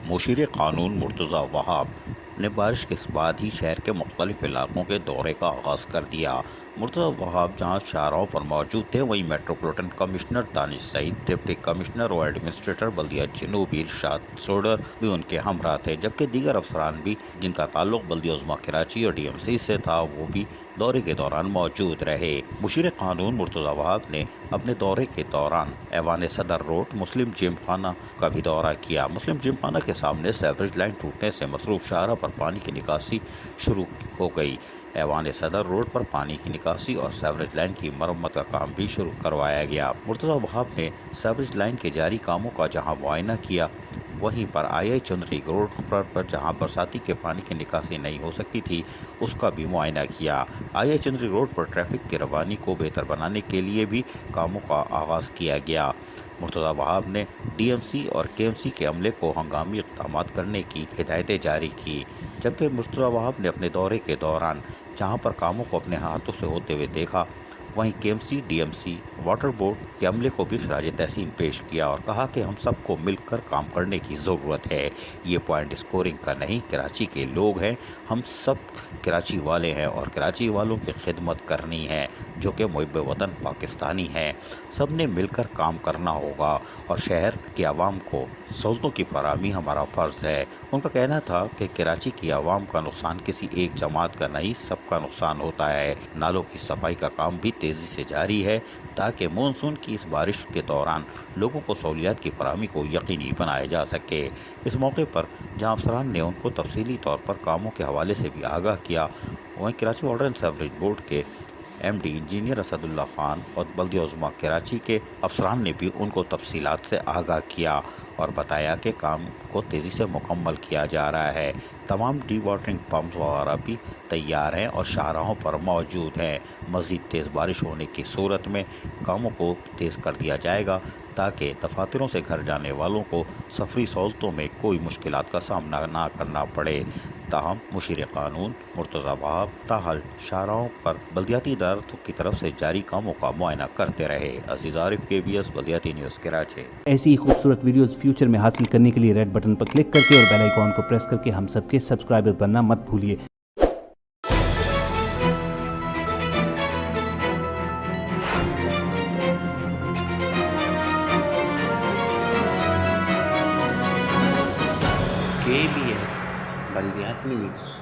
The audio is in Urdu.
مشیر قانون مرتضی وہاب نے بارش کے بعد ہی شہر کے مختلف علاقوں کے دورے کا آغاز کر دیا۔ مرتضی وہاب جہاں شاہراہوں پر موجود تھے، وہیں میٹروپولیٹن کمشنر دانش سعید، ڈپٹی کمشنر اور ایڈمنسٹریٹر بلدیہ جنوبی ارشاد سوڈر بھی ان کے ہمراہ تھے، جبکہ دیگر افسران بھی جن کا تعلق بلدیہ عظمیٰ کراچی اور ڈی ایم سی سے تھا، وہ بھی دورے کے دوران موجود رہے۔ مشیر قانون مرتضی وہاب نے اپنے دورے کے دوران ایوان صدر روڈ مسلم جم خانہ کا بھی دورہ کیا۔ مسلم جم خانہ کے سامنے سیوریج لائن ٹوٹنے سے مصروف شاہراہ پر پانی کی نکاسی شروع ہو گئی۔ ایوان صدر روڈ پر پانی کی نکاسی اور سیوریج لائن کی مرمت کا کام بھی شروع کروایا گیا۔ مرتضی وہاب نے سیوریج لائن کے جاری کاموں کا جہاں معائنہ کیا، وہیں پر آئی چندری روڈ پر جہاں برساتی کے پانی کی نکاسی نہیں ہو سکتی تھی، اس کا بھی معائنہ کیا۔ آئی چندری روڈ پر ٹریفک کی روانی کو بہتر بنانے کے لیے بھی کاموں کا آغاز کیا گیا۔ مرتضی وہاب نے ڈی ایم سی اور کے ایم سی کے عملے کو ہنگامی اقدامات کرنے کی ہدایتیں جاری کی، جبکہ مرتضی وہاب نے اپنے دورے کے دوران جہاں پر کاموں کو اپنے ہاتھوں سے ہوتے ہوئے دیکھا، وہیں K M C, D M C, water board کے عملے کو بھی خراج تحسین پیش کیا اور کہا کہ ہم سب کو مل کر کام کرنے کی ضرورت ہے۔ یہ پوائنٹ اسکورنگ کا نہیں، کراچی کے لوگ ہیں، ہم سب کراچی والے ہیں اور کراچی والوں کی خدمت کرنی ہے، جو کہ محب وطن پاکستانی ہیں۔ سب نے مل کر کام کرنا ہوگا اور شہر کے عوام کو سہولتوں کی فراہمی ہمارا فرض ہے۔ ان کا کہنا تھا کہ کراچی کی عوام کا نقصان کسی ایک جماعت کا نہیں، سب کا نقصان ہوتا ہے۔ نالوں کی صفائی کا کام بھی تیزی سے جاری ہے تاکہ مونسون کی اس بارش کے دوران لوگوں کو سہولیات کی فراہمی کو یقینی بنایا جا سکے۔ اس موقع پر جہاں افسران نے ان کو تفصیلی طور پر کاموں کے حوالے سے بھی آگاہ کیا، وہیں Karachi water and sewerage board کے ایم ڈی انجینئر اسد اللہ خان اور بلدیہ عظمیٰ کراچی کے افسران نے بھی ان کو تفصیلات سے آگاہ کیا اور بتایا کہ کام کو تیزی سے مکمل کیا جا رہا ہے۔ تمام ڈی واٹرنگ پمپس وغیرہ بھی تیار ہیں اور شاہراہوں پر موجود ہیں۔ مزید تیز بارش ہونے کی صورت میں کاموں کو تیز کر دیا جائے گا تاکہ دفاتروں سے گھر جانے والوں کو سفری سہولتوں میں کوئی مشکلات کا سامنا نہ کرنا پڑے۔ تاہم مشیر قانون مرتضی وہاب تاحال شاہراہوں پر بلدیاتی اداروں کی طرف سے جاری کاموں کا معائنہ کرتے رہے۔ عزیز عارف، KBS بلدیاتی نیوز کراچی۔ ایسی ہی خوبصورت ویڈیوز فیوچر میں حاصل کرنے کے لیے ریڈ بٹن پر کلک کر کے اور بیل آئیکن کو پریس کر کے ہم سب کے سبسکرائبر بننا مت بھولیے۔ KBS بلدیاتی نیوز۔